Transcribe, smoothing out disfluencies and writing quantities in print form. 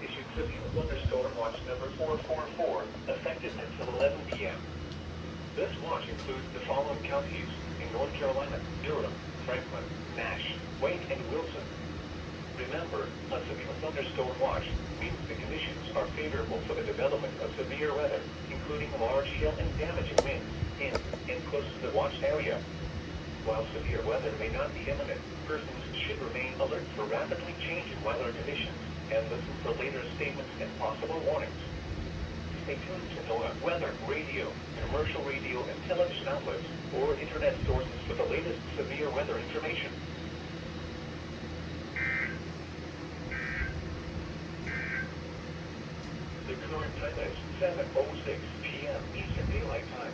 issued severe thunderstorm watch number 444, effective until 11 p.m. This watch includes the following counties in North Carolina: Durham, Franklin, Nash, Wayne, and Wilson. Remember, a severe thunderstorm watch means the conditions are favorable for the development of severe weather, including large hail and damaging winds in and close to the watched area. While severe weather may not be imminent, persons should remain alert for rapidly changing weather conditions and listen for later statements and possible warnings. Stay tuned to NOAA weather, radio, commercial radio and television outlets, or internet sources for the latest severe weather information. The current time is 7:06 p.m. Eastern Daylight Time.